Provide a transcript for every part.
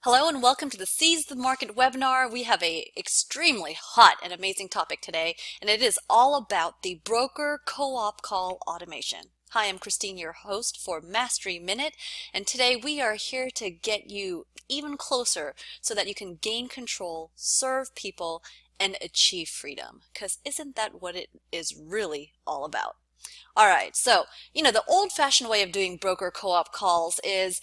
Hello and welcome to the Seize the Market webinar. We have a extremely hot and amazing topic today, and it is all about the broker co-op call automation. Hi, I'm Christine, your host for Mastery Minute, and today we are here to get you even closer so that you can gain control, serve people, and achieve freedom. Because isn't that what it is really all about? All right, so, the old-fashioned way of doing broker co-op calls is,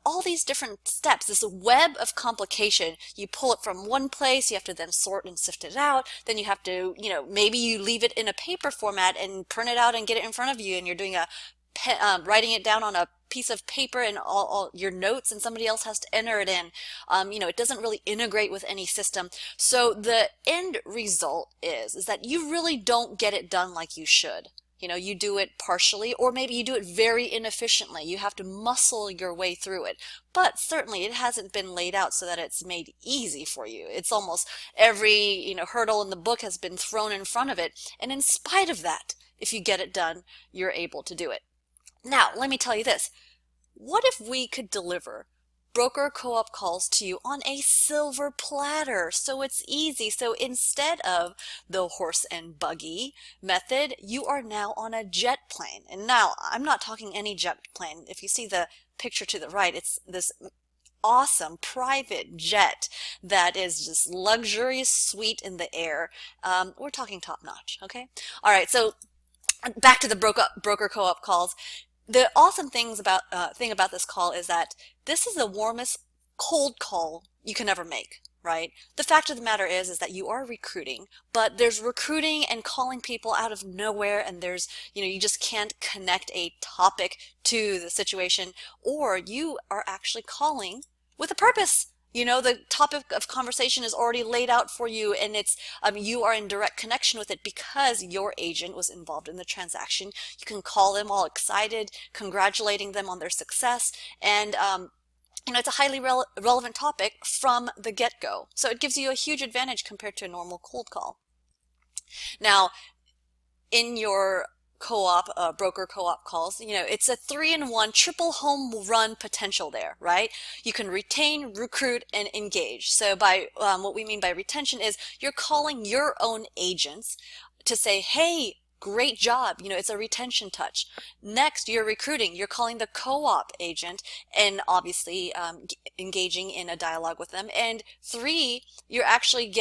all these different steps, this web of complication. You pull it from one place, you have to then sort and sift it out, then you have to, maybe you leave it in a paper format and print it out and get it in front of you, and you're doing writing it down on a piece of paper and all your notes, and somebody else has to enter it in. It doesn't really integrate with any system. So the end result is that you really don't get it done like you should. You do it partially, or maybe you do it very inefficiently. You have to muscle your way through it. But certainly it hasn't been laid out so that it's made easy for you. It's almost every, hurdle in the book has been thrown in front of it. And in spite of that, if you get it done, you're able to do it. Now, let me tell you this. What if we could deliver broker co-op calls to you on a silver platter so it's easy? So instead of the horse and buggy method, you are now on a jet plane. And now I'm not talking any jet plane. If you see the picture to the right, it's this awesome private jet that is just luxurious, sweet in the air. We're talking top notch, okay? All right, so back to the broker co-op calls. The awesome thing about this call is that this is the warmest cold call you can ever make, right? The fact of the matter is that you are recruiting, but there's recruiting and calling people out of nowhere, and there's, you just can't connect a topic to the situation, or you are actually calling with a purpose. The topic of conversation is already laid out for you, and it's you are in direct connection with it because your agent was involved in the transaction. You can call them all excited, congratulating them on their success, and it's a highly relevant topic from the get-go. So it gives you a huge advantage compared to a normal cold call. Now, in your broker co-op calls, it's a 3-in-1 triple home run potential there, right? You can retain, recruit, and engage. So by what we mean by retention is you're calling your own agents to say, hey, great job. It's a retention touch. Next, you're recruiting. You're calling the co-op agent and obviously engaging in a dialogue with them. And 3, you're actually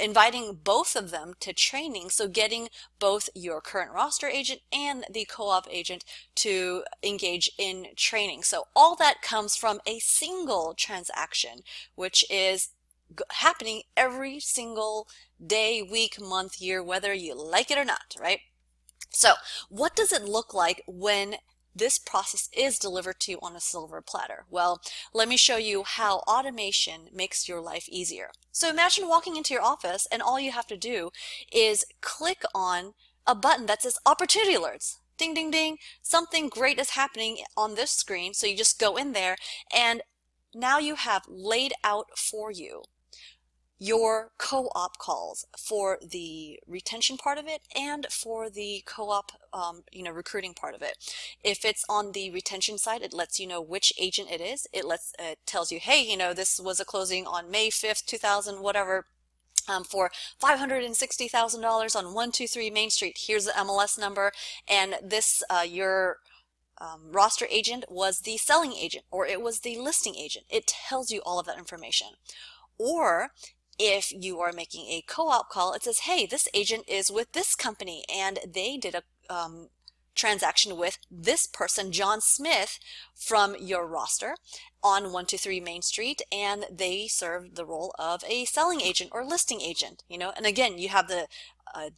inviting both of them to training. So getting both your current roster agent and the co-op agent to engage in training. So all that comes from a single transaction, which is happening every single day, week, month, year, whether you like it or not, right? So what does it look like when this process is delivered to you on a silver platter? Well, let me show you how automation makes your life easier. So imagine walking into your office and all you have to do is click on a button that says Opportunity Alerts. Ding, ding, ding. Something great is happening on this screen. So you just go in there, and now you have laid out for you your co-op calls for the retention part of it and for the co-op recruiting part of it. If it's on the retention side, it lets you know which agent it is. It tells you, hey, this was a closing on May 5th, 2000, whatever, for $560,000 on 123 Main Street. Here's the MLS number, and this your roster agent was the selling agent, or it was the listing agent. It tells you all of that information. Or if you are making a co-op call, it says, hey, this agent is with this company and they did a transaction with this person, John Smith, from your roster on 123 Main Street, and they served the role of a selling agent or listing agent, and again, you have the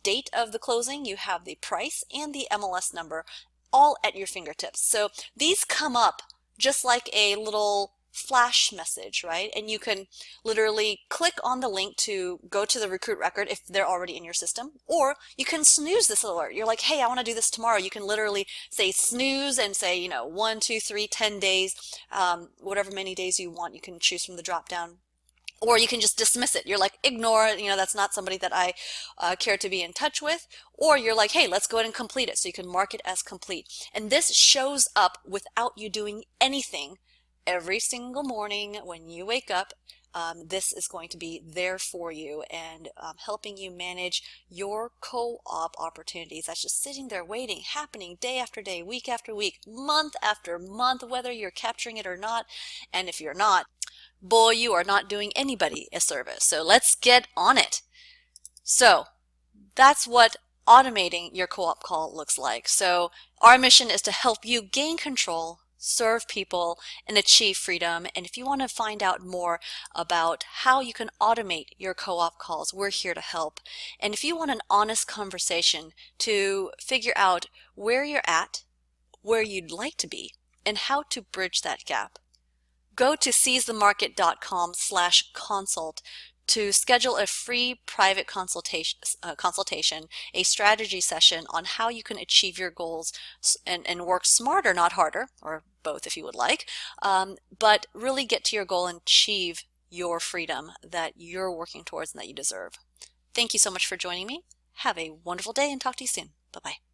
date of the closing, you have the price and the MLS number all at your fingertips. So these come up just like a little flash message, right? And you can literally click on the link to go to the recruit record if they're already in your system, or you can snooze this alert. You're like, hey, I want to do this tomorrow. You can literally say snooze and say, 1, 2, 3, 10 days, whatever many days you want. You can choose from the drop down. Or you can just dismiss it. You're like, ignore, that's not somebody that I care to be in touch with. Or you're like, hey, let's go ahead and complete it. So you can mark it as complete. And this shows up without you doing anything every single morning when you wake up. This is going to be there for you and helping you manage your co-op opportunities. That's just sitting there waiting, happening day after day, week after week, month after month, whether you're capturing it or not. And if you're not, boy, you are not doing anybody a service. So let's get on it. So that's what automating your co-op call looks like. So our mission is to help you gain control, serve people, and achieve freedom. And if you want to find out more about how you can automate your co-op calls, we're here to help. And if you want an honest conversation to figure out where you're at, where you'd like to be, and how to bridge that gap, go to seizethemarket.com/consult to schedule a free private consultation, a strategy session on how you can achieve your goals and work smarter, not harder, or both if you would like, but really get to your goal and achieve your freedom that you're working towards and that you deserve. Thank you so much for joining me. Have a wonderful day and talk to you soon. Bye-bye.